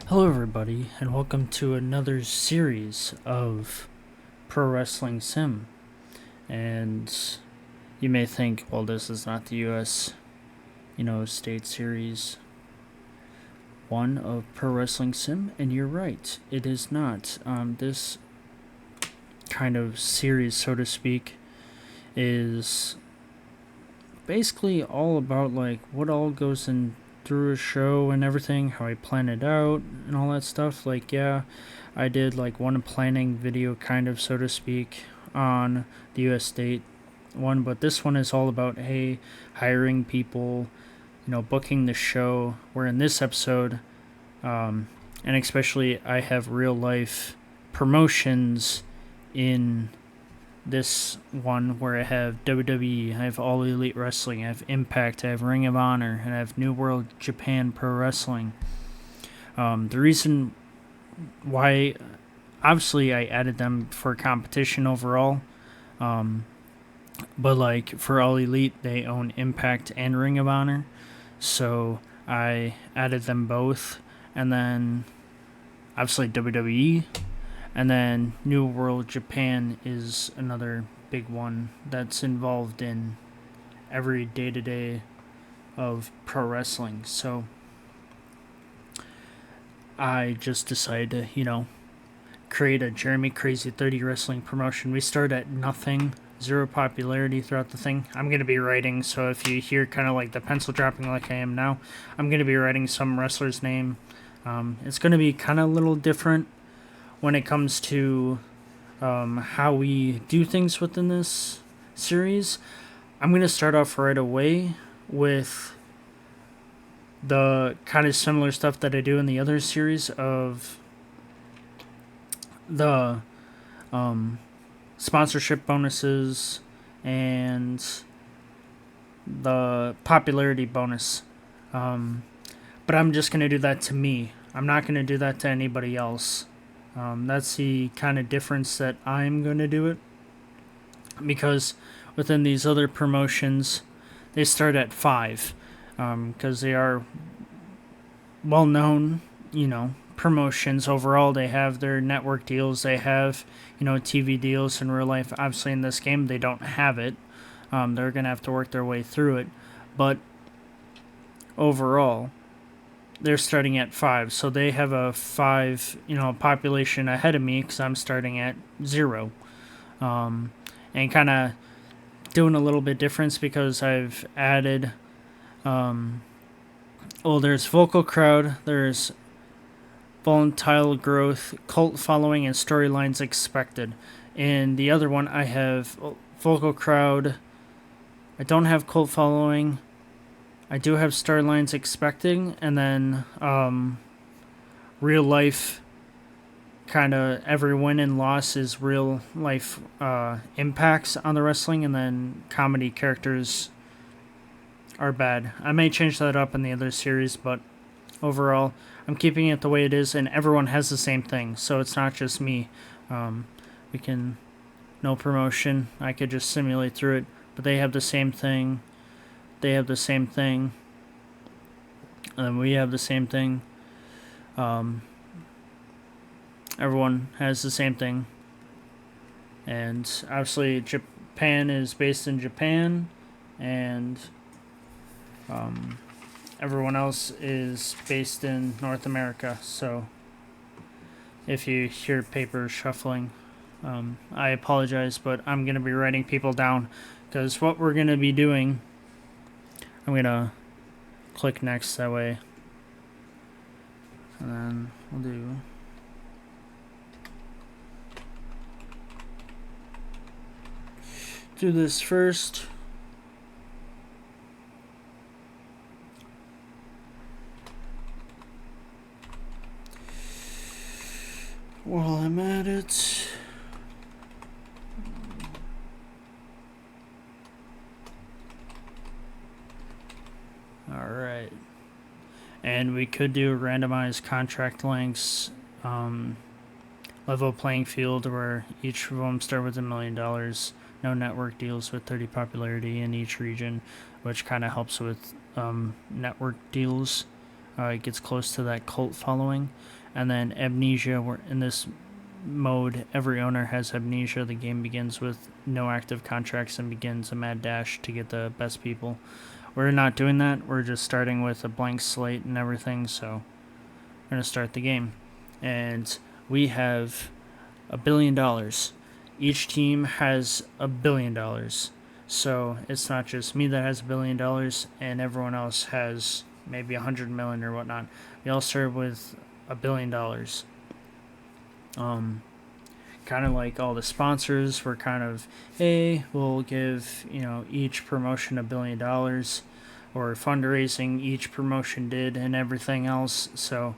Hello, everybody, and welcome to another series of Pro Wrestling Sim. And you may think, well, this is not the US, state series one of Pro Wrestling Sim, and you're right, it is not. This kind of series, so to speak, is basically all about like what all goes in through a show and everything, how I plan it out and all that stuff. Like, yeah, I did like one planning video, kind of, so to speak, on the US state one, but this one is all about, hey, hiring people, booking the show. Where in this episode, and especially, I have real life promotions in this one where I have WWE, I have All Elite Wrestling, I have Impact, I have Ring of Honor, and I have New World Japan Pro Wrestling. The reason why, obviously, I added them for competition overall, but like for All Elite, they own Impact and Ring of Honor, so I added them both, and then obviously WWE. And then New World Japan is another big one that's involved in every day-to-day of pro wrestling. So I just decided to, create a Jeremycrazy30 wrestling promotion. We start at nothing, zero popularity throughout the thing. I'm going to be writing, so if you hear kind of like the pencil dropping like I am now, I'm going to be writing some wrestler's name. It's going to be kind of a little different when it comes to how we do things within this series. I'm going to start off right away with the kind of similar stuff that I do in the other series of the sponsorship bonuses and the popularity bonus. But I'm just going to do that to me. I'm not going to do that to anybody else. That's the kind of difference that I'm going to do it. Because within these other promotions, they start at 5. Because they are well-known, promotions. Overall, they have their network deals. They have, TV deals in real life. Obviously, in this game, they don't have it. They're going to have to work their way through it. But overall, they're starting at 5, so they have a 5, population ahead of me because I'm starting at 0, and kind of doing a little bit difference because I've added, there's vocal crowd, there's volatile growth, cult following, and storylines expected. In the other one, I have vocal crowd. I don't have cult following. I do have storylines expecting, and then real life, kind of every win and loss is real life impacts on the wrestling, and then comedy characters are bad. I may change that up in the other series, but overall, I'm keeping it the way it is, and everyone has the same thing, so it's not just me. We can, no promotion, I could just simulate through it, but they have the same thing. They have the same thing, and we have the same thing. Everyone has the same thing, and obviously Japan is based in Japan, and everyone else is based in North America. So if you hear paper shuffling, I apologize, but I'm going to be writing people down because what we're going to be doing, I'm going to click next that way. And then we'll do this first. While I'm at it, alright. And we could do randomized contract lengths, level playing field where each of them start with $1 million. No network deals with 30 popularity in each region, which kind of helps with network deals. It gets close to that cult following. And then amnesia, where in this mode, every owner has amnesia. The game begins with no active contracts and begins a mad dash to get the best people. We're not doing that. We're just starting with a blank slate and everything, so we're going to start the game. And we have $1 billion. Each team has $1 billion. So it's not just me that has $1 billion and everyone else has maybe 100 million or whatnot. We all start with $1 billion. Kind of like all the sponsors were kind of, hey, we'll give each promotion $1 billion, or fundraising each promotion did and everything else. So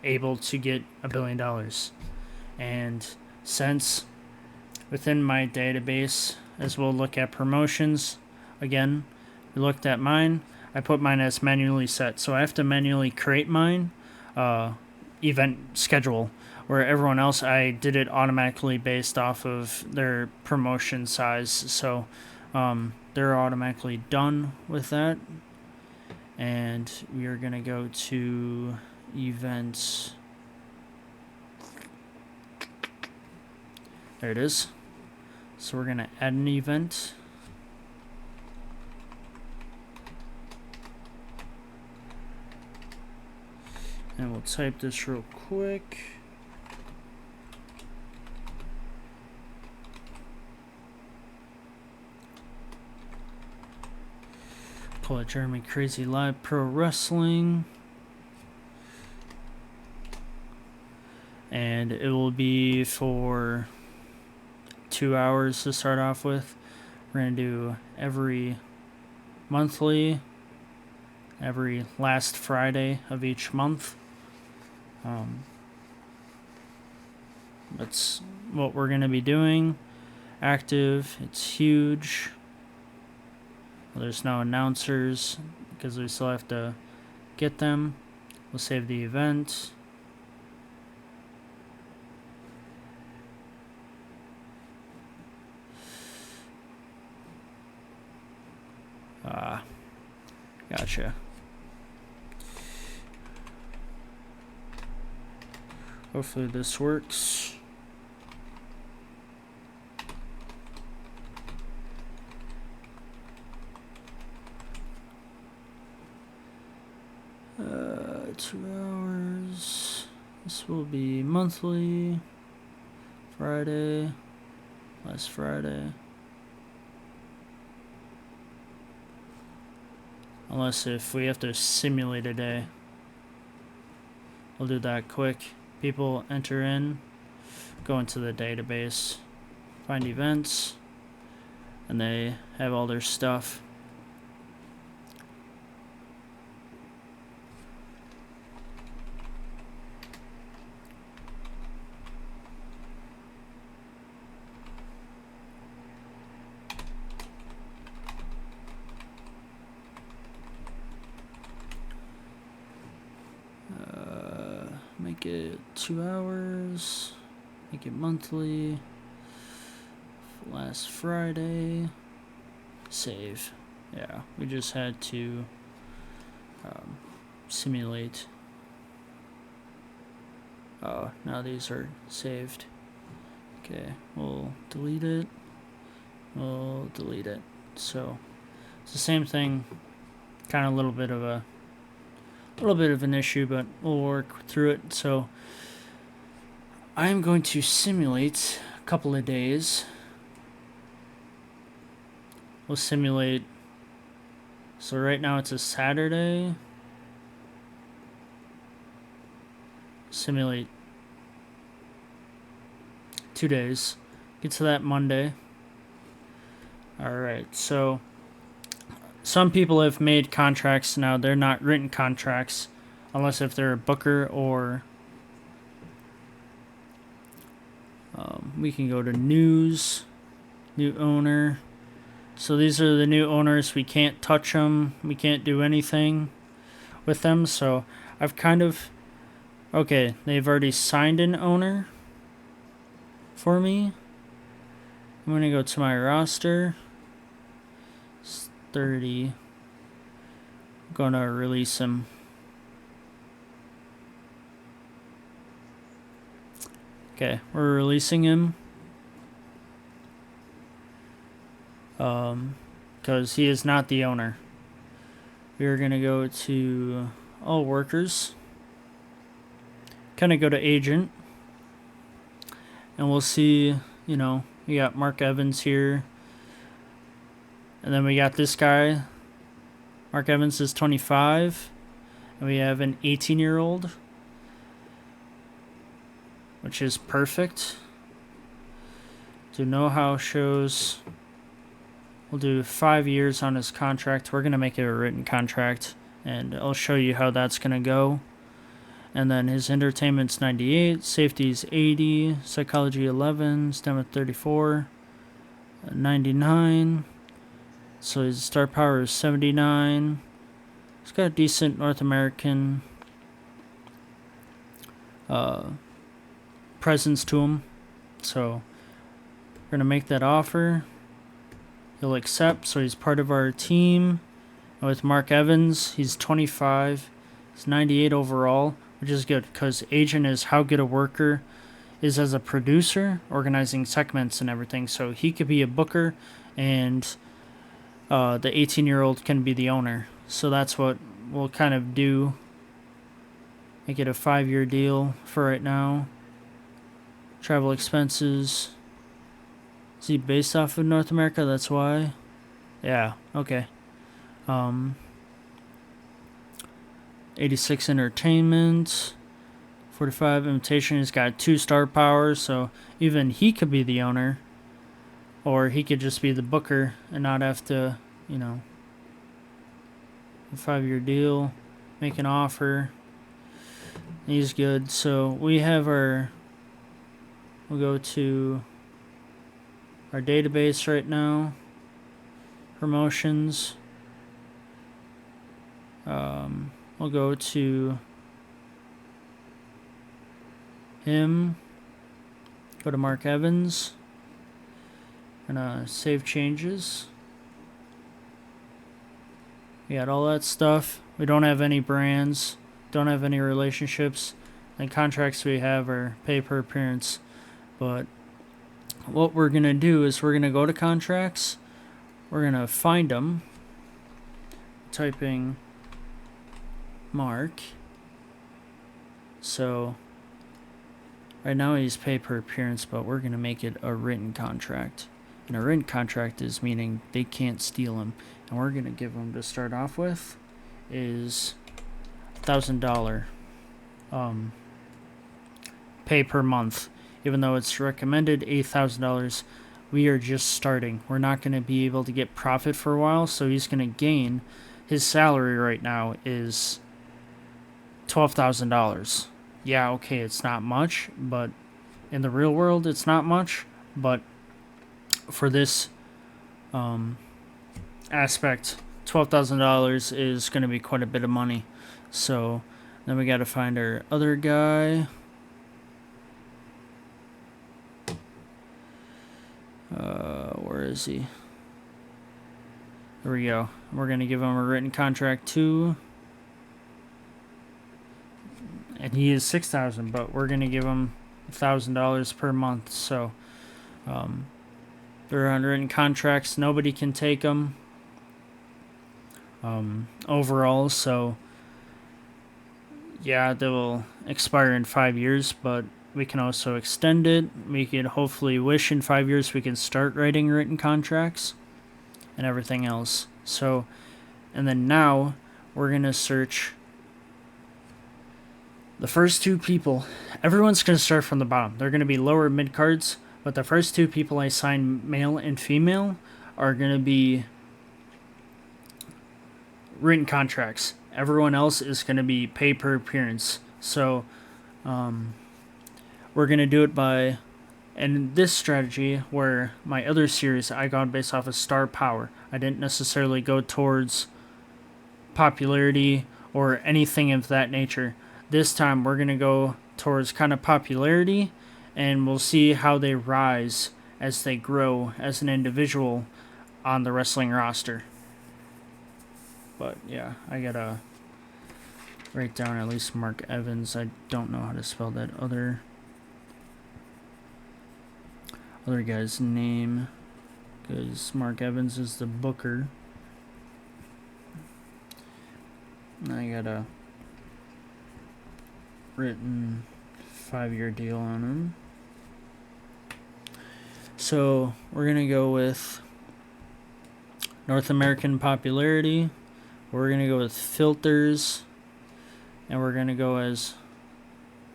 able to get $1 billion. And since within my database, as we'll look at promotions again, we looked at mine. I put mine as manually set, so I have to manually create mine event schedule, where everyone else, I did it automatically based off of their promotion size. So they're automatically done with that. And we are going to go to events. There it is. So we're going to add an event. And we'll type this real quick. Pull it Jeremy Crazy Live Pro Wrestling. And it will be for 2 hours to start off with. We're going to do every monthly, every last Friday of each month. That's what we're going to be doing. Active, it's huge. Well, there's no announcers because we still have to get them. We'll save the event. Gotcha. Hopefully this works. Uh, 2 hours. This will be monthly. Friday. Last Friday. Unless if we have to simulate a day. We'll do that quick. People enter in, go into the database, find events, and they have all their stuff. Make it 2 hours. Make it monthly. Last Friday. Save. Yeah, we just had to simulate. Oh, now these are saved. Okay, we'll delete it. We'll delete it. So it's the same thing. Kind of a little bit of an issue, but we'll work through it. So I'm going to simulate a couple of days. We'll simulate. So right now it's a Saturday. Simulate 2 days. Get to that Monday. Alright, so some people have made contracts now. They're not written contracts unless if they're a booker or we can go to news, new owner. So these are the new owners. We can't touch them. We can't do anything with them. So I've kind of, okay, they've already signed an owner for me. I'm going to go to my roster. 30. I'm going to release him. Okay, we're releasing him. Because he is not the owner. We are going to go to all workers. Kind of go to agent. And we'll see, you know, we got Mark Evans here. And then we got this guy. Mark Evans is 25. And we have an 18-year-old. Which is perfect. Do know-how shows. We'll do 5 years on his contract. We're going to make it a written contract. And I'll show you how that's going to go. And then his entertainment's 98, safety's 80, psychology 11, STEM at 34, 99. So his star power is 79. He's got a decent North American presence to him. So we're going to make that offer. He'll accept, so he's part of our team. And with Mark Evans, he's 25. He's 98 overall, which is good because agent is how good a worker is as a producer, organizing segments and everything. So he could be a booker, and the 18-year-old can be the owner. So that's what we'll kind of do. Make it a 5-year deal for right now. Travel expenses. Is he based off of North America? That's why. Yeah, okay. 86 entertainment. 45 invitation. He's got 2 star power, so even he could be the owner. Or he could just be the booker and not have to, you know, a 5-year deal, make an offer. He's good. So we have our, we'll go to our database right now. Promotions. We'll go to him. Go to Mark Evans. Gonna save changes. We got all that stuff. We don't have any brands. Don't have any relationships. And contracts we have are pay per appearance. But what we're gonna do is we're gonna go to contracts. We're gonna find them. Typing Mark. So right now he's pay per appearance, but we're gonna make it a written contract. And a written contract is meaning they can't steal him. And we're gonna give him to start off with is $1,000 pay per month. Even though it's recommended $8,000, we are just starting. We're not going to be able to get profit for a while, so he's going to gain. His salary right now is $12,000. Yeah, okay, it's not much, but in the real world, it's not much. But for this aspect, $12,000 is going to be quite a bit of money. So then we got to find our other guy. Where is he? There we go. We're going to give him a written contract too. And he is $6,000, but we're going to give him $1,000 per month. So they're on written contracts. Nobody can take them overall. So yeah, they will expire in 5 years, but we can also extend it. We could hopefully wish in 5 years we can start writing written contracts and everything else. So, and then now we're going to search the first 2 people. Everyone's going to start from the bottom. They're going to be lower mid cards, but the first 2 people I sign, male and female, are going to be written contracts. Everyone else is going to be pay per appearance. So, we're going to do it by, and this strategy, where my other series, I got based off of star power. I didn't necessarily go towards popularity or anything of that nature. This time, we're going to go towards kind of popularity, and we'll see how they rise as they grow as an individual on the wrestling roster. But yeah, I got to write down at least Mark Evans. I don't know how to spell that other. other guy's name, because Mark Evans is the booker. I got a written 5-year deal on him. So we're going to go with North American popularity. We're going to go with filters. And we're going to go as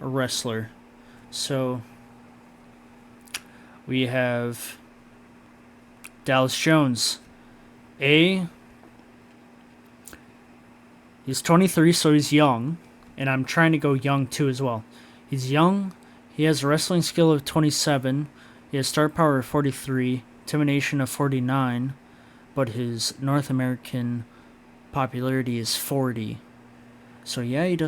a wrestler. So we have Dallas Jones. He's 23, so he's young. And I'm trying to go young too as well. He's young. He has a wrestling skill of 27. He has star power of 43. Intimidation of 49. But his North American popularity is 40. So yeah, he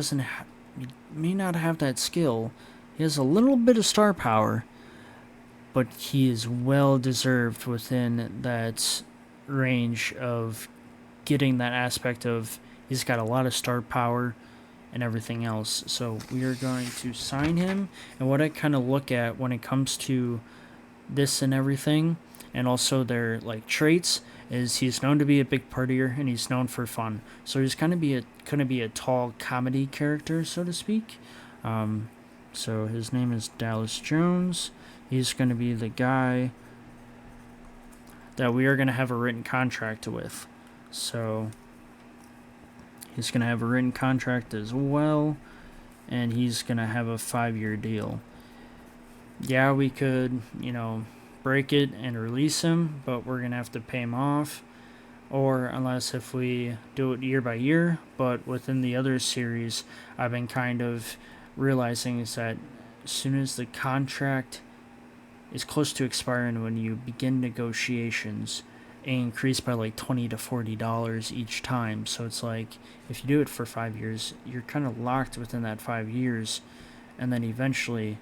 may not have that skill. He has a little bit of star power, but he is well deserved within that range of getting that aspect of he's got a lot of star power and everything else. So we are going to sign him. And what I kind of look at when it comes to this and everything, and also their like traits, is he's known to be a big partier and he's known for fun. So he's going to be a tall comedy character, so to speak. So his name is Dallas Jones. He's going to be the guy that we are going to have a written contract with. So he's going to have a written contract as well, and he's going to have a 5-year deal. Yeah, we could, break it and release him, but we're going to have to pay him off. Or unless if we do it year by year. But within the other series, I've been kind of realizing is that as soon as the contract is close to expiring, when you begin negotiations, it increase by like $20 to $40 each time. So it's like if you do it for 5 years, you're kind of locked within that 5 years, and then eventually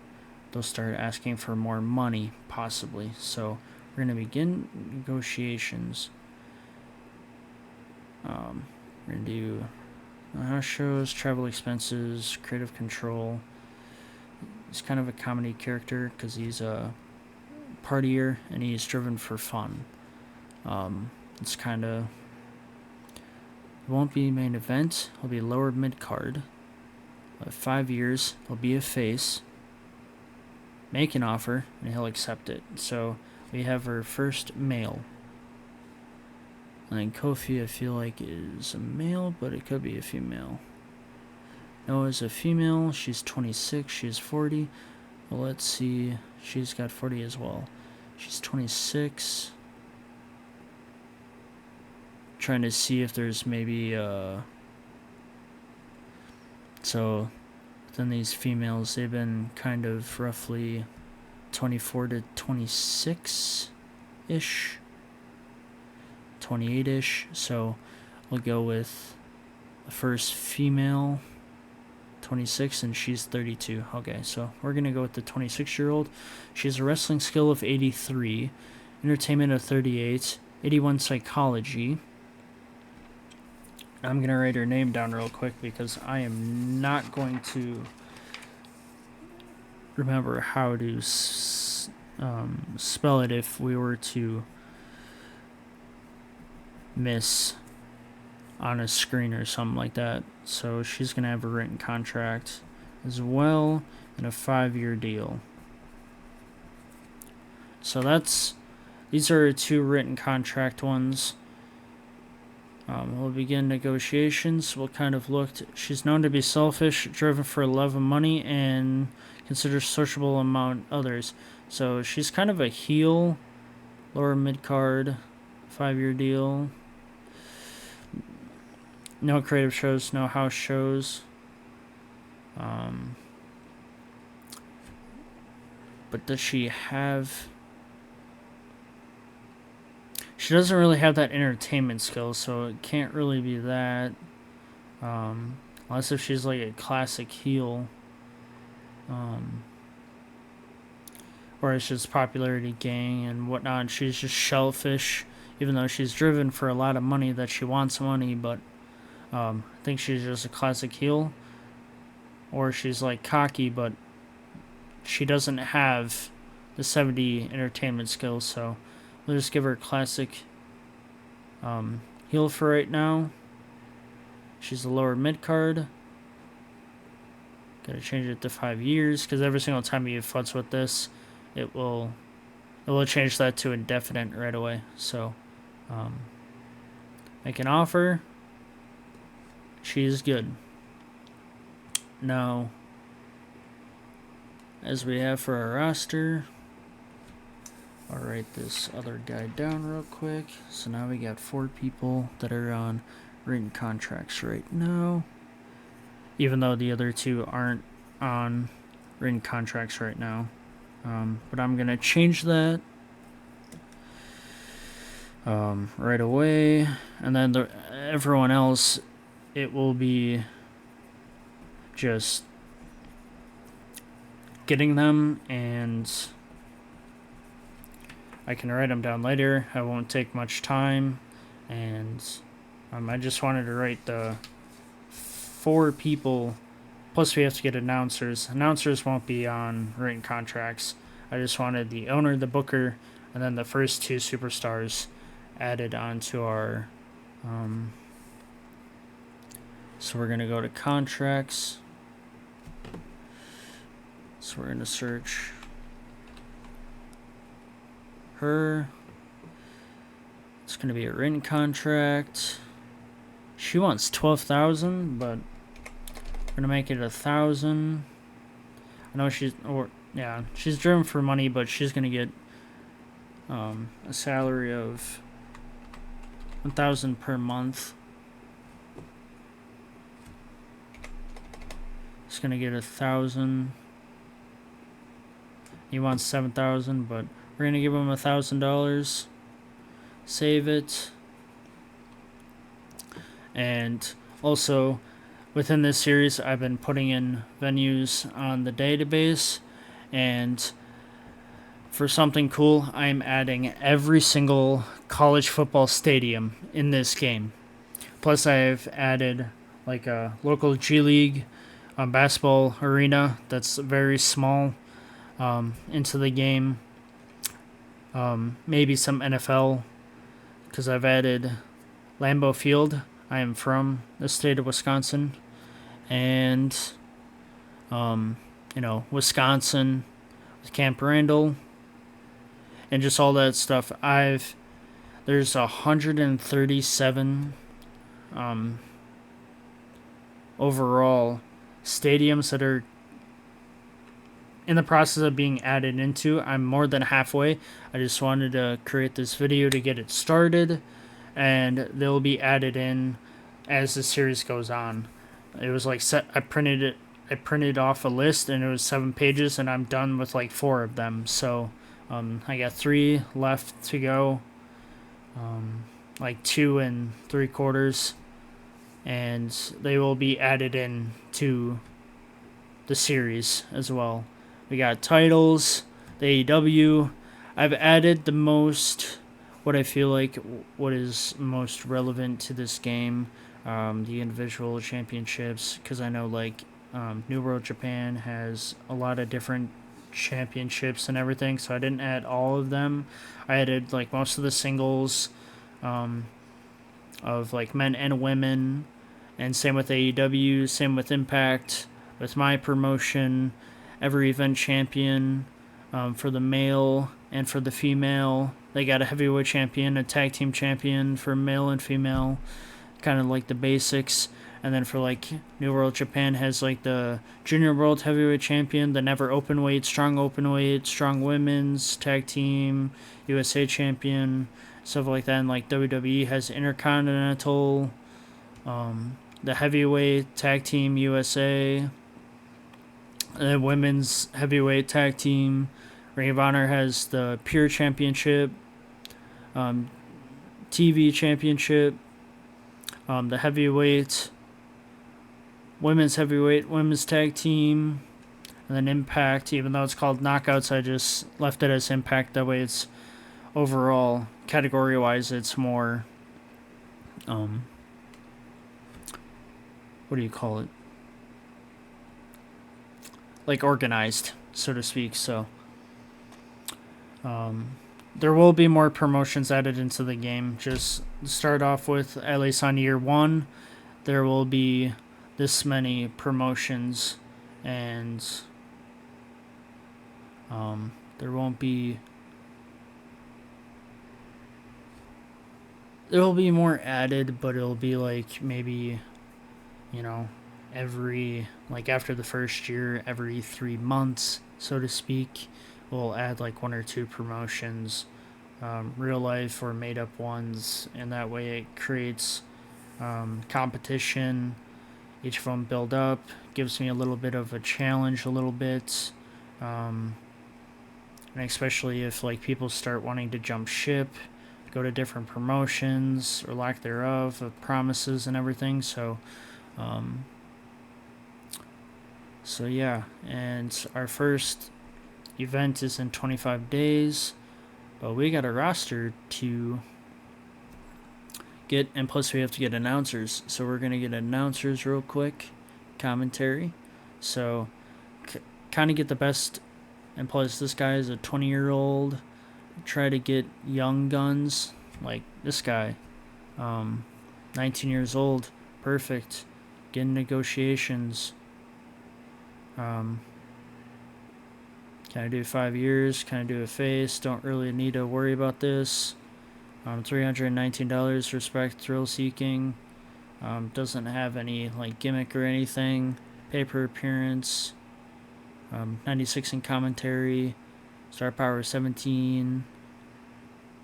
they'll start asking for more money, possibly. So we're going to begin negotiations. We're going to do house shows, travel expenses, creative control. He's kind of a comedy character because he's a partier and he's driven for fun. It's kind of... It won't be main event. He'll be lower mid-card. 5 years, he'll be a face. Make an offer, and he'll accept it. So we have our first male. And then Kofi, I feel like, is a male, but it could be a female. Noah's a female. She's 26. She's 40. Well, let's see. She's got 40 as well. She's 26. Trying to see if there's maybe... So... Then these females, they've been kind of roughly 24 to 26-ish, 28-ish. So we'll go with the first female, 26, and she's 32. Okay, so we're going to go with the 26-year-old. She has a wrestling skill of 83, entertainment of 38, 81 psychology. I'm going to write her name down real quick because I am not going to remember how to spell it if we were to miss on a screen or something like that. So she's going to have a written contract as well and a 5-year deal. So these are 2 written contract ones. We'll begin negotiations. We'll kind of look. She's known to be selfish, driven for a love of money, and considers sociable among others. So she's kind of a heel, lower mid-card, 5-year deal. No creative shows, no house shows. But does she have... She doesn't really have that entertainment skill, so it can't really be that. Unless if she's like a classic heel. Or it's just popularity gang and whatnot. She's just shellfish, even though she's driven for a lot of money that she wants money, but I think she's just a classic heel. Or she's like cocky, but she doesn't have the 70 entertainment skills. So we'll just give her classic heal for right now. She's the lower mid card. Gotta change it to 5 years because every single time you futz with this, it will change that to indefinite right away. So make an offer. She's good. Now, as we have for our roster, I'll write this other guy down real quick. So now we got 4 people that are on written contracts right now, even though the other 2 aren't on written contracts right now. But I'm gonna change that right away, and then everyone else, it will be just getting them, and I can write them down later. I won't take much time, and I just wanted to write the 4 people. Plus, we have to get announcers. Announcers won't be on written contracts. I just wanted the owner, the booker, and then the first 2 superstars added onto our. So we're going to go to contracts. So we're going to search her. It's going to be a written contract. She wants 12,000, but we're gonna make it 1,000. I know she's driven for money, but she's gonna get a salary of 1,000 per month. She's gonna get 1,000. He wants 7,000, but we're gonna give him $1,000. Save it. And also, within this series, I've been putting in venues on the database, and for something cool, I'm adding every single college football stadium in this game. Plus, I've added like a local G League basketball arena that's very small into the game. Maybe some NFL, because I've added Lambeau Field. I am from the state of Wisconsin, and Wisconsin with Camp Randall and just all that stuff. There's 137 overall stadiums that are in the process of being added into. I'm more than halfway. I just wanted to create this video to get it started, and they'll be added in as the series goes on. It was like I printed off a list, and it was 7 pages, and I'm done with like 4 of them. So I got 3 left to go, like 2 3/4, and they will be added in to the series as well. We got titles, the AEW. I've added what I feel like what is most relevant to this game, the individual championships, because I know like New World Japan has a lot of different championships and everything, so I didn't add all of them. I added like most of the singles of like men and women, and same with AEW, same with Impact, with my promotion, every event champion for the male and for the female. They got a heavyweight champion, a tag team champion for male and female, kind of like the basics. And then for like New World Japan has like the Junior World Heavyweight Champion, the Never Openweight, Strong Women's, Tag Team, USA Champion, stuff like that. And like WWE has Intercontinental, the Heavyweight Tag Team USA, the Women's Heavyweight Tag Team. Ring of Honor has the Pure Championship, TV Championship, the Heavyweight, Women's Heavyweight, Women's Tag Team, and then Impact. Even though it's called Knockouts, I just left it as Impact. That way it's overall, category-wise, it's more, what do you call it? Like organized, so to speak. So There will be more promotions added into the game. Just start off with, at least on year 1, there will be this many promotions, and there won't be. There will be more added, but it'll be like maybe, every, like after the first year, every 3 months, so to speak, we'll add like 1 or 2 promotions, real life or made up ones, and that way it creates competition. Each of them build up, gives me a little bit of a challenge, a little bit, and especially if like people start wanting to jump ship, go to different promotions or lack thereof of promises and everything. So yeah, and our first event is in 25 days, but we got a roster to get, and plus we have to get announcers, so we're gonna get announcers real quick, commentary, so kind of get the best, and plus this guy is a 20-year-old, try to get young guns, like this guy, 19 years old, perfect, get in negotiations, can I do 5 years, can I do a face, don't really need to worry about this, $319, respect, thrill seeking, doesn't have any like gimmick or anything, paper appearance, 96 in commentary, star power 17,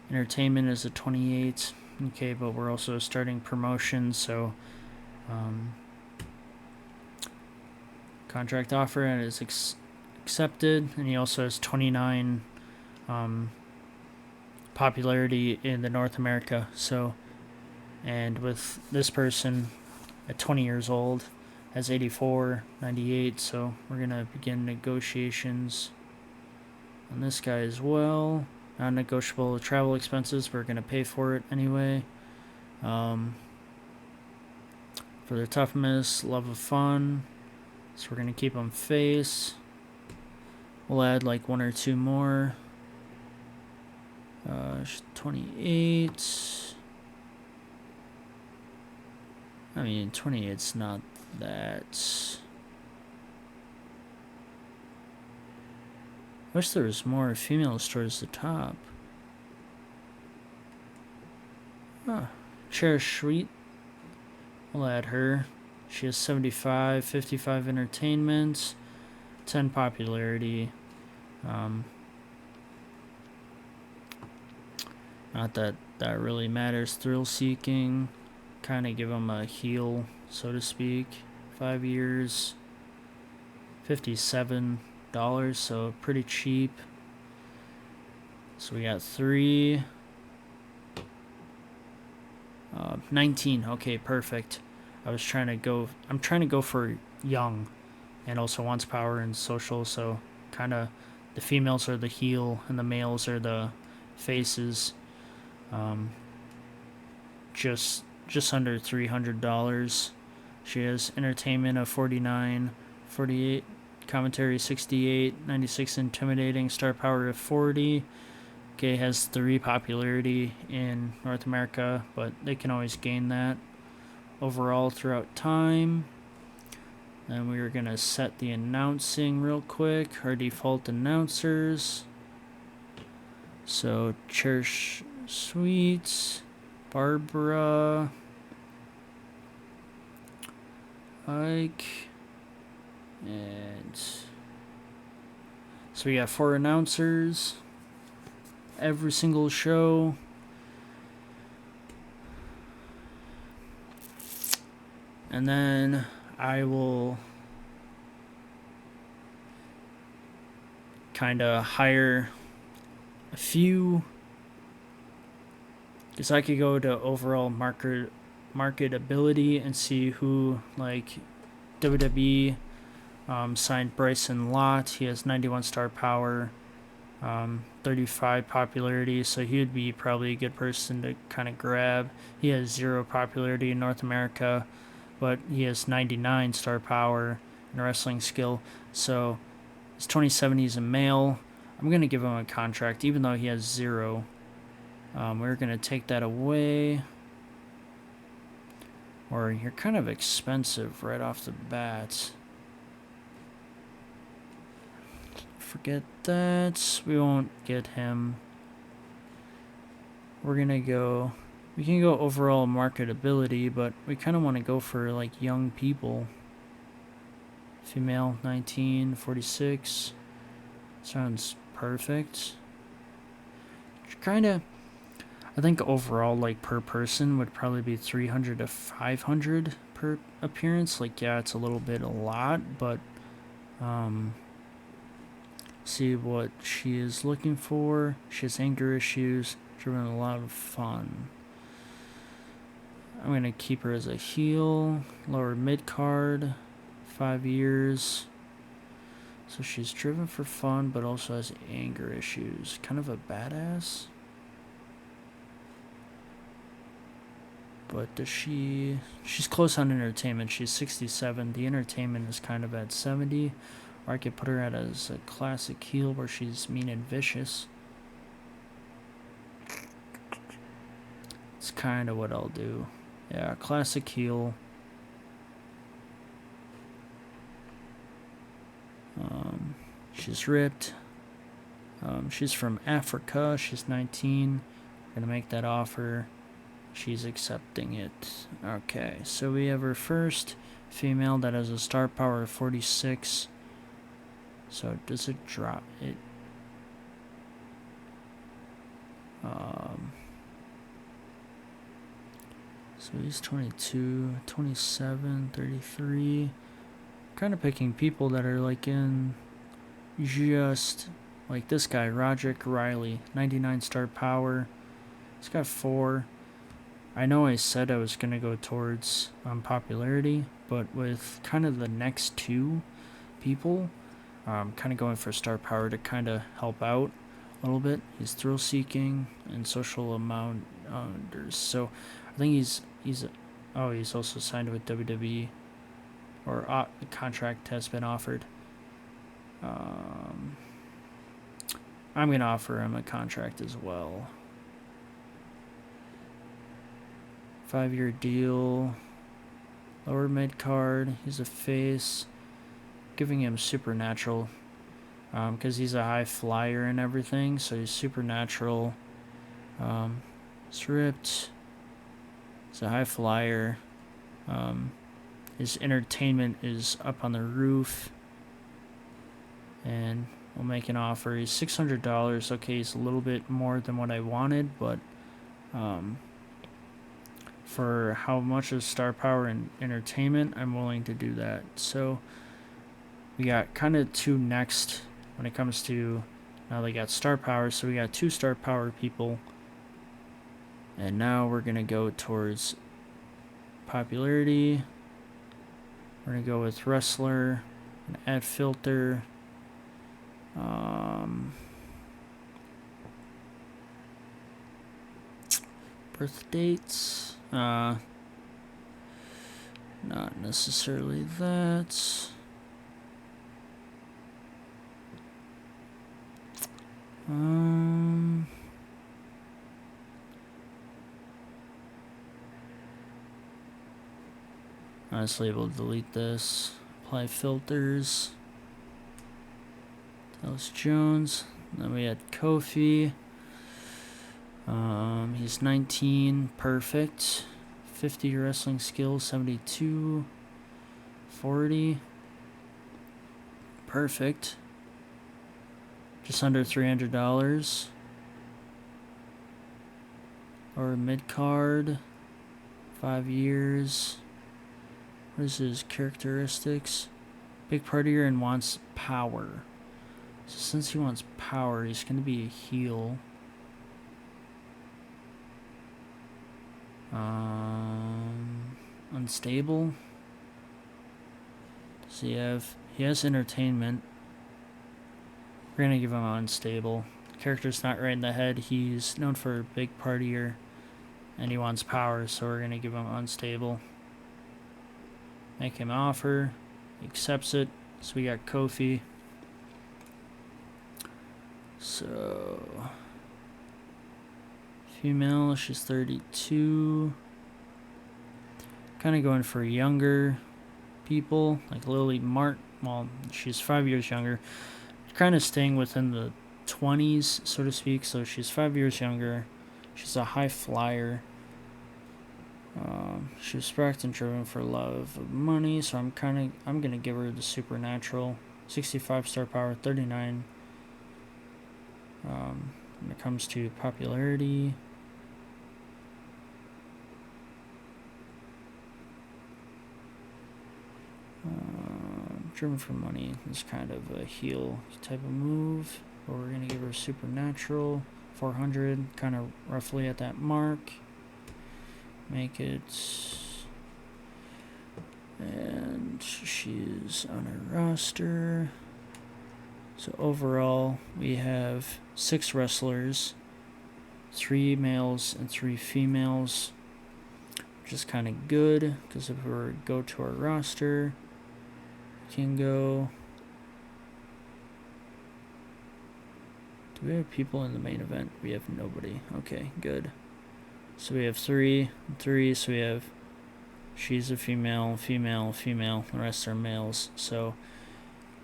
entertainment is a 28, okay, but we're also starting promotion, so contract offer and is accepted, and he also has 29 popularity in the North America. So, and with this person at 20 years old has 84, 98, so we're gonna begin negotiations on this guy as well. Non-negotiable travel expenses, we're gonna pay for it anyway. For their toughness, love of fun, so we're gonna keep them face. We'll add like 1 or 2 more. 28. I mean, 28's not that. I wish there was more females towards the top. Cherish Sweet. We'll add her. She has 75, 55 entertainment, 10 popularity. Not that that really matters. Thrill seeking, kind of give them a heal, so to speak. 5 years, $57, so pretty cheap. So we got 3, 19. Okay, perfect. I'm trying to go for young, and also wants power and social. So kind of the females are the heel and the males are the faces. Just under $300. She has entertainment of 49, 48, commentary 68, 96 intimidating, star power of 40. Okay, has 3 popularity in North America, but they can always gain that overall throughout time. And we are gonna set the announcing real quick. Our default announcers. So Cherish Sweets, Barbara, Ike, and so we got 4 announcers every single show. And then I will kind of hire a few, because I could go to overall marketability and see who, like WWE signed Bryson Lott. He has 91 star power, 35 popularity, so he would be probably a good person to kind of grab. He has 0 popularity in North America, but he has 99 star power and wrestling skill. So his 2070 is a male. I'm going to give him a contract, even though he has 0. We're going to take that away. Or you're kind of expensive right off the bat. Forget that. We won't get him. We're going to go... We can go overall marketability, but we kind of want to go for, like, young people. Female, 19, 46. Sounds perfect. Kind of... I think overall, like, per person would probably be 300 to 500 per appearance. Like, yeah, it's a little bit a lot, but... see what she is looking for. She has anger issues. Driven a lot of fun. I'm going to keep her as a heel. Lower mid card. 5 years. So she's driven for fun, but also has anger issues. Kind of a badass. But does she... She's close on entertainment. She's 67. The entertainment is kind of at 70. Or I could put her at as a classic heel where she's mean and vicious. It's kind of what I'll do. Yeah, classic heel. She's ripped. She's from Africa. She's 19. Gonna make that offer. She's accepting it. Okay, so we have her first female that has a star power of 46. So does it drop it? So he's 22, 27, 33. Kind of picking people that are like in just like this guy, Roderick Riley, 99 star power. He's got 4. I know I said I was going to go towards popularity, but with kind of the next 2 people, kind of going for star power to kind of help out a little bit. He's thrill seeking and social amounts. So I think he's also signed with WWE, or the contract has been offered. I'm gonna offer him a contract as well. 5-year deal. Lower mid card. He's a face. Giving him supernatural, because he's a high flyer and everything. So he's supernatural. He's ripped. He's a high flyer. His entertainment is up on the roof. And we'll make an offer. He's $600. Okay, he's a little bit more than what I wanted, but for how much of star power and entertainment, I'm willing to do that. So we got kind of 2 next when it comes to... Now they got star power, so we got 2 star power people. And now we're going to go towards popularity. We're going to go with wrestler. And add filter. Birth dates. Not necessarily that. Honestly, we'll delete this. Apply filters. Dallas Jones. Then we had Kofi. He's 19. Perfect. 50 wrestling skills. 72. 40. Perfect. Just under $300. Or mid card. 5 years. What is his characteristics? Big partier and wants power. So since he wants power, he's going to be a heel. Unstable. So he has entertainment. We're going to give him unstable. Character's not right in the head. He's known for a big partier. And he wants power, so we're going to give him unstable. Make him an offer. He accepts it. So we got Kofi. So, female, she's 32. Kind of going for younger people, like Lily Mart. Well, she's 5 years younger. Kind of staying within the 20s, so to speak. So she's 5 years younger. She's a high flyer. She was sparked and driven for love of money. So I'm gonna give her the supernatural. 65 star power, 39. When it comes to popularity, driven for money is kind of a heal type of move. But we're gonna give her supernatural, 400, kind of roughly at that mark. Make it, and she's on our roster. So overall, we have 6 wrestlers, 3 males and 3 females, which is kind of good, because if we were to go to our roster, we can go... Do we have people in the main event? We have nobody. Okay, good. So we have 3, so we have... She's a female, female, female, the rest are males. So,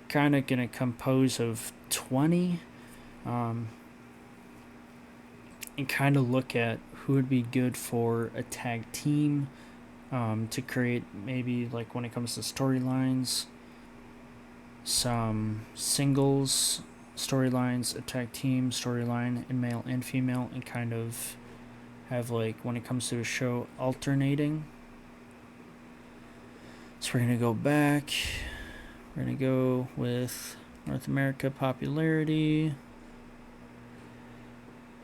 kind of going to compose of 20. And kind of look at who would be good for a tag team, to create maybe, like, when it comes to storylines, some singles storylines, a tag team storyline in male and female, and kind of have, like, when it comes to a show, alternating. So we're going to go back. We're going to go with North America popularity.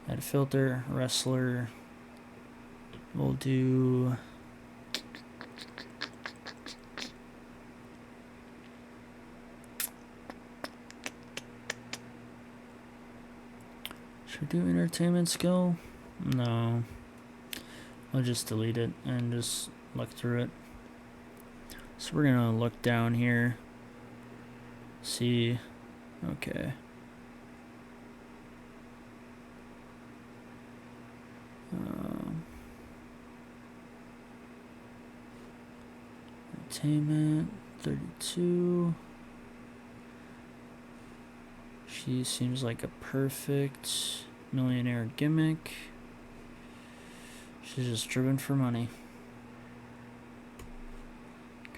Add a filter, wrestler. We'll do... Should we do entertainment skill? No. I'll just delete it and just look through it. So we're gonna look down here. See. Okay. Entertainment 32. She seems like a perfect millionaire gimmick. She's just driven for money.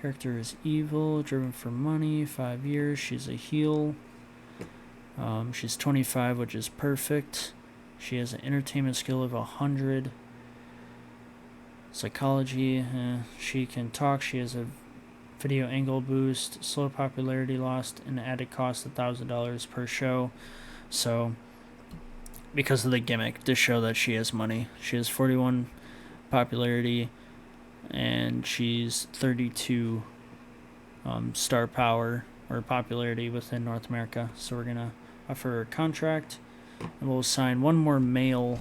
Character is evil, driven for money, 5 years. She's a heel. She's 25, which is perfect. She has an entertainment skill of 100. Psychology, she can talk. She has a video angle boost, slow popularity lost, and added cost $1,000 per show. So, because of the gimmick, to show that she has money. She has 41 popularity, and she's 32 star power or popularity within North America. So we're gonna offer her a contract, and we'll assign one more male,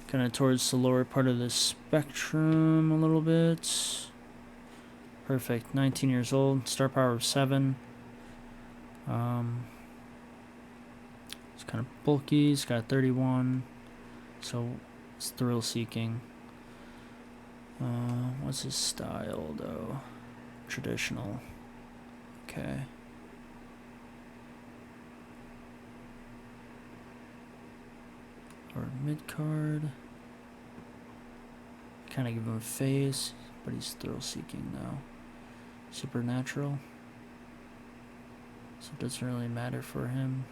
kind of towards the lower part of the spectrum a little bit. Perfect. 19 years old, star power of 7. It's kind of bulky. He's got 31, so it's thrill seeking. What's his style though? Traditional. Okay. Or mid card. Kind of give him a face, but he's thrill seeking now. Supernatural. So it doesn't really matter for him.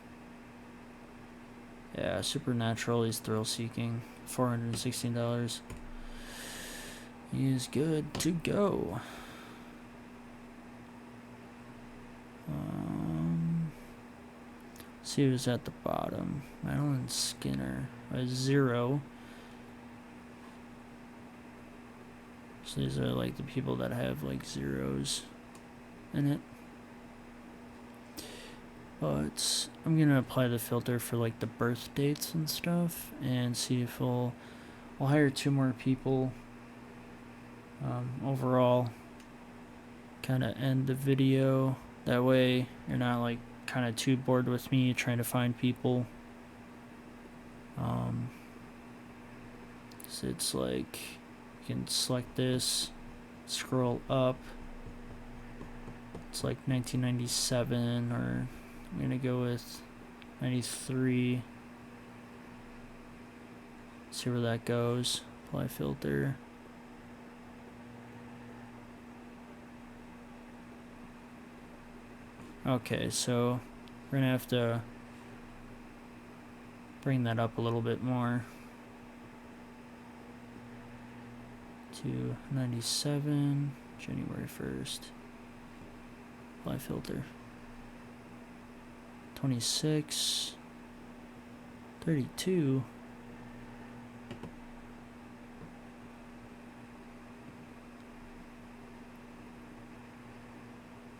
Yeah, supernatural. He's thrill seeking. $416. He is good to go. See who's at the bottom. Madeline Skinner. 0. So these are like the people that have like zeros in it. But I'm gonna apply the filter for like the birth dates and stuff, and see if we'll hire 2 more people. Overall, kind of end the video. That way you're not like kind of too bored with me trying to find people. So it's like you can select this, scroll up. It's like 1997, or I'm gonna go with 93. See where that goes. Apply filter. Okay, so we're gonna have to bring that up a little bit more to 97, January 1st. Apply filter. 26, 32.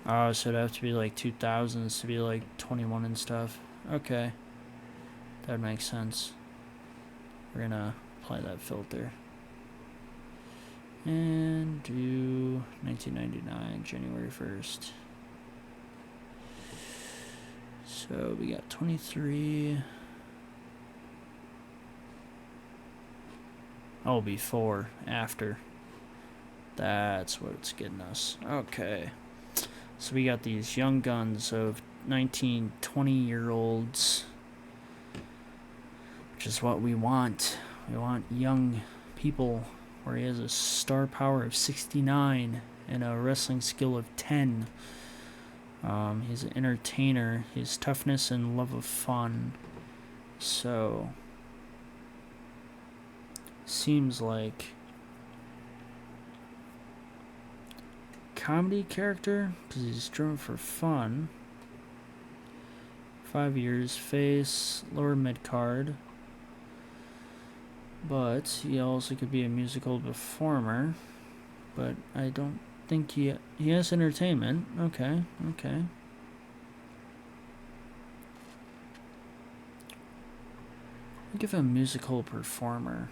Oh, so it'd have to be like 2000s to be like 21 and stuff. Okay. That makes sense. We're gonna apply that filter. And do 1999, January 1st. So we got 23. Oh, before, after. That's what it's getting us. Okay. So we got these young guns of 19, 20-year-olds, which is what we want. We want young people where he has a star power of 69 and a wrestling skill of 10. He's an entertainer. He's toughness and love of fun. So, seems like comedy character because he's driven for fun. 5 years, face, lower mid card. But he also could be a musical performer. But I don't think he has entertainment. Okay. I'll give him a musical performer.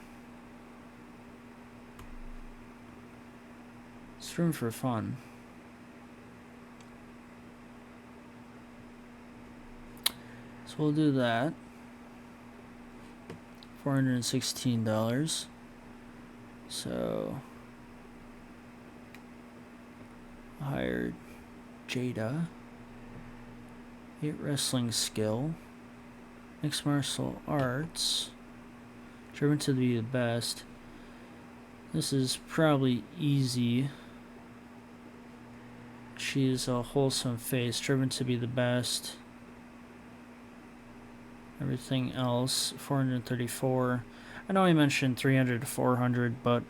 It's room for fun. So we'll do that. $416. So hired Jada. 8 wrestling skill. Mixed martial arts. Driven to be the best. This is probably easy. She's a wholesome face. Driven to be the best. Everything else, 434. I know I mentioned 300 to 400, but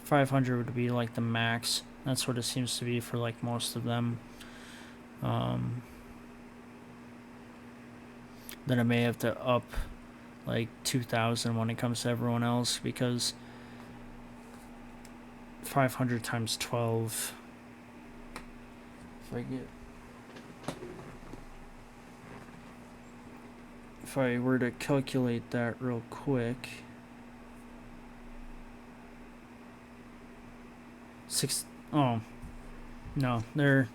500 would be like the max. That's what it seems to be for like most of them. Then I may have to up like 2,000 when it comes to everyone else, because 500 times 12. If I were to calculate that real quick, they're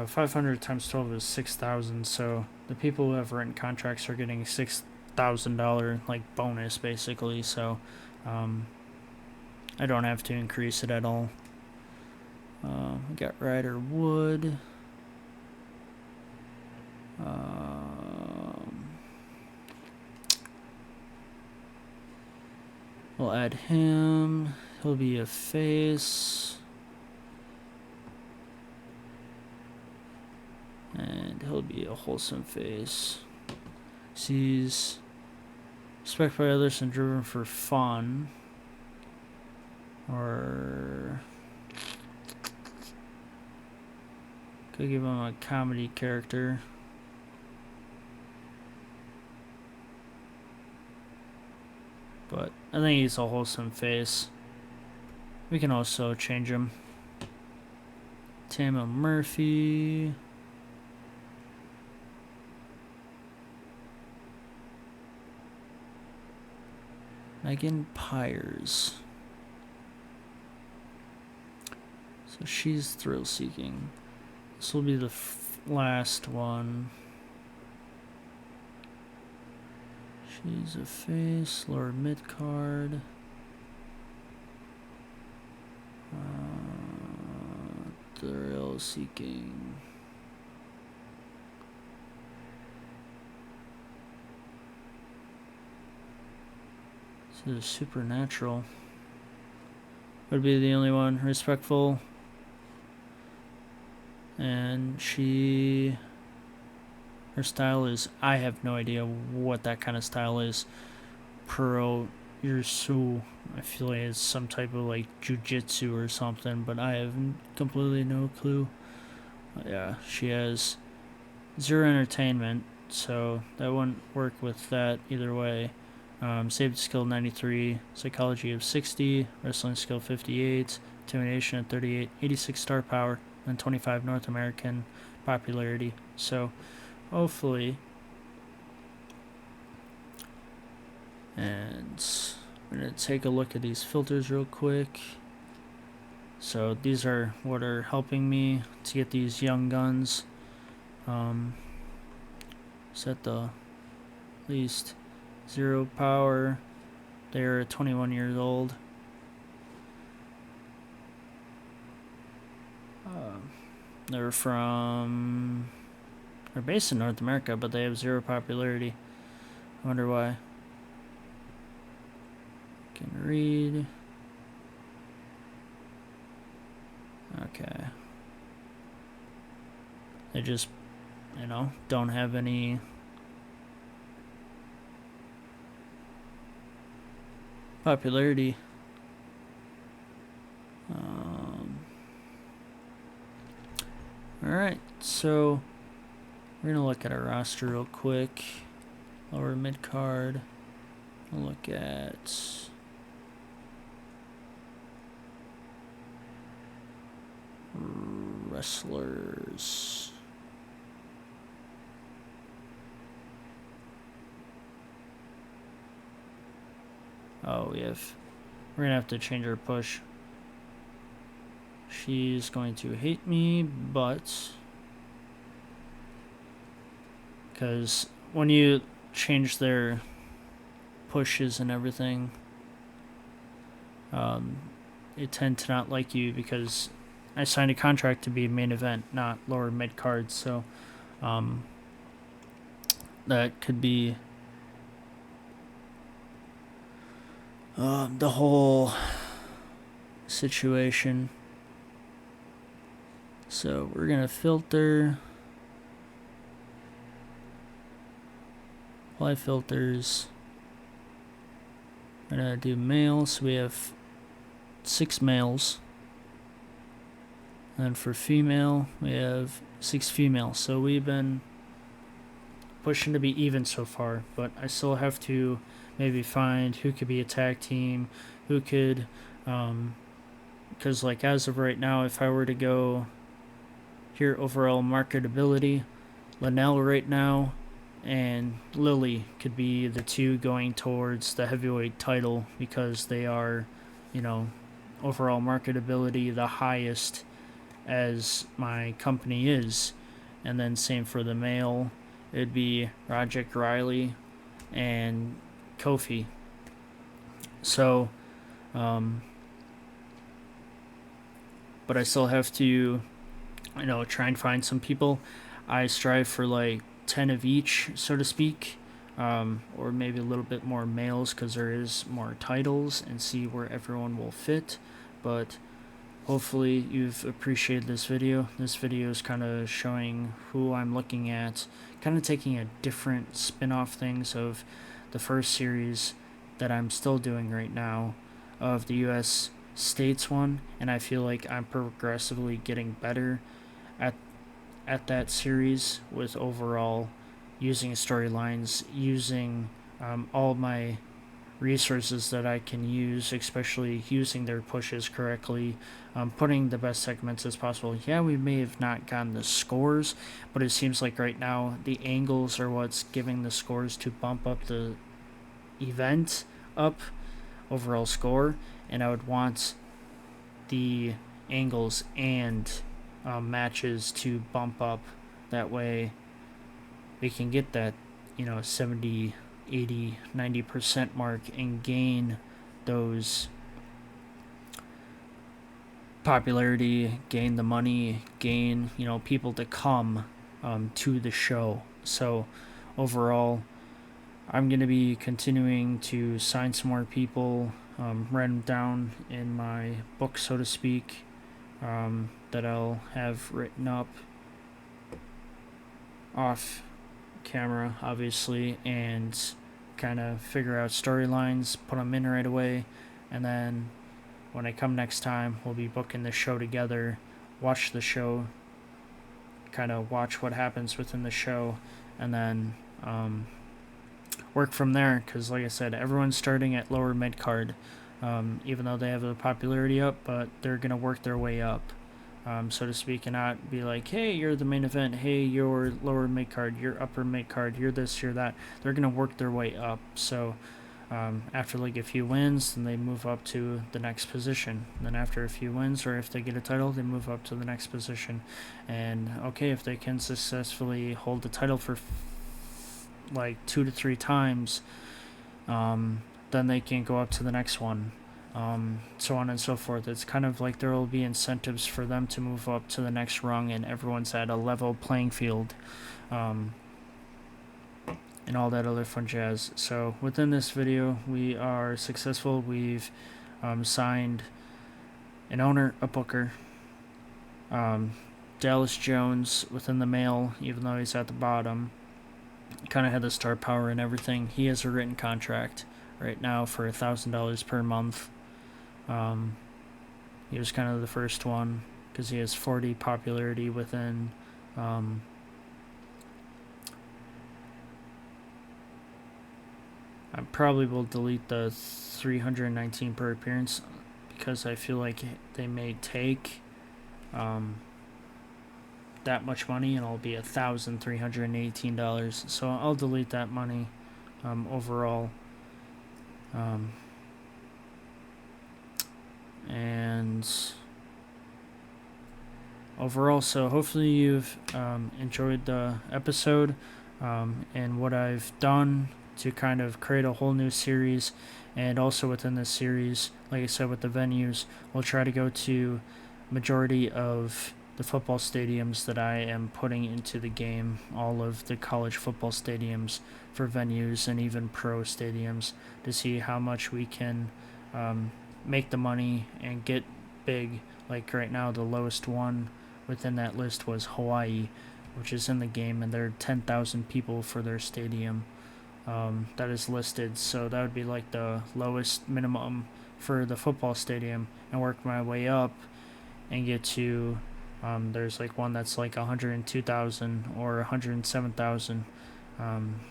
500 times 12 is 6,000. So the people who have written contracts are getting $6,000 like bonus basically. So I don't have to increase it at all. We got Ryder Wood. We'll add him. He'll be a face. And he'll be a wholesome face. He's respected by others and driven for fun. Or could give him a comedy character. But I think he's a wholesome face. We can also change him. Tama Murphy. Megan Pyers. So she's thrill-seeking. This will be the last one. She's a face, lower mid card. Thrill seeking. This is supernatural. Would be the only one. Respectful. And her style is, I have no idea what that kind of style is. Pro Yursu, I feel like it's some type of like jujitsu or something, but I have completely no clue. Yeah, she has 0 entertainment, so that wouldn't work with that either way. Safety skill 93, psychology of 60, wrestling skill 58, intimidation at 38, 86 star power, and 25 North American popularity. So hopefully, and I'm going to take a look at these filters real quick. So these are what are helping me to get these young guns. Set the at least 0 power. They're 21 years old. They're based in North America, but they have 0 popularity. I wonder why. Can read. Okay. They just, don't have any popularity. Alright, so we're going to look at our roster real quick. Lower mid card. We'll look at wrestlers. Oh, we're gonna have to change our push. She's going to hate me, but because when you change their pushes and everything, they tend to not like you because I signed a contract to be main event, not lower mid card. So that could be the whole situation. So we're gonna filter, apply filters. We're gonna do males. So we have 6 males, and for female we have 6 females. So we've been pushing to be even so far, but I still have to maybe find who could be a tag team, who could, because like as of right now, if I were to go here, overall marketability, Linnell right now and Lily could be the 2 going towards the heavyweight title because they are, overall marketability the highest as my company is. And then same for the male, it'd be Roderick Riley and Kofi. So, but I still have to, try and find some people. I strive for like 10 of each, so to speak, or maybe a little bit more males because there is more titles, and see where everyone will fit. But hopefully you've appreciated this video. This video is kind of showing who I'm looking at, kind of taking a different spin-off things of the first series that I'm still doing right now of the US States one, and I feel like I'm progressively getting better at that series with overall using storylines, using all my resources that I can use, especially using their pushes correctly, putting the best segments as possible. Yeah, we may have not gotten the scores, but it seems like right now the angles are what's giving the scores to bump up the event up overall score, and I would want the angles and matches to bump up That way we can get that, 70, 80, 90% mark and gain those popularity, gain the money, gain, people to come to the show. So overall, I'm going to be continuing to sign some more people, write them down in my book, so to speak, that I'll have written up off camera, obviously, and kind of figure out storylines, put them in right away, and then when I come next time, we'll be booking the show together, watch the show, kind of watch what happens within the show, and then work from there, because like I said, everyone's starting at lower mid card, even though they have the popularity up, but they're going to work their way up, so to speak, and not be like, hey, you're the main event, hey, you're lower mid card, you're upper mid card, you're this, you're that. They're going to work their way up. So after like a few wins, then they move up to the next position. And then after a few wins, or if they get a title, they move up to the next position. And okay, if they can successfully hold the title for like 2 to 3 times, then they can go up to the next one, so on and so forth. It's kind of like there will be incentives for them to move up to the next rung, and everyone's at a level playing field, and all that other fun jazz. So within this video, we are successful. We've signed an owner, a booker, Dallas Jones within the mail, even though he's at the bottom. Kind of had the star power and everything. He has a written contract right now for $1,000 per month. He was kind of the first one because he has 40 popularity within I probably will delete the 319 per appearance, because I feel like they may take that much money and it'll be $1,318. So I'll delete that money overall. And overall, so hopefully you've enjoyed the episode and what I've done to kind of create a whole new series. And also within this series, like I said, with the venues, we'll try to go to majority of the football stadiums that I am putting into the game, all of the college football stadiums for venues, and even pro stadiums, to see how much we can make the money and get big. Like right now, the lowest one within that list was Hawaii, which is in the game, and they're 10,000 people for their stadium that is listed. So that would be like the lowest minimum for the football stadium, and work my way up and get to there's like one that's like 102,000 or 107,000.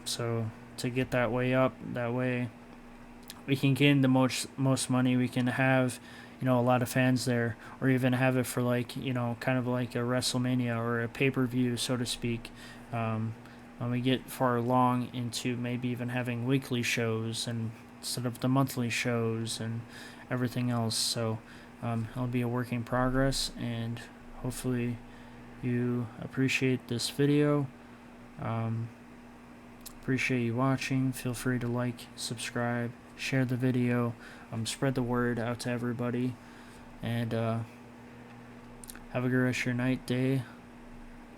So to get that way up, that way we can gain the most money. We can have a lot of fans there, or even have it for like kind of like a WrestleMania or a pay-per-view, so to speak. When we get far along into maybe even having weekly shows and instead of the monthly shows and everything else. So it'll be a work in progress, and hopefully you appreciate this video. Appreciate you watching. Feel free to like, subscribe, share the video, spread the word out to everybody, and have a good rest of your night, day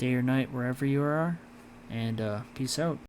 or night, wherever you are, and peace out.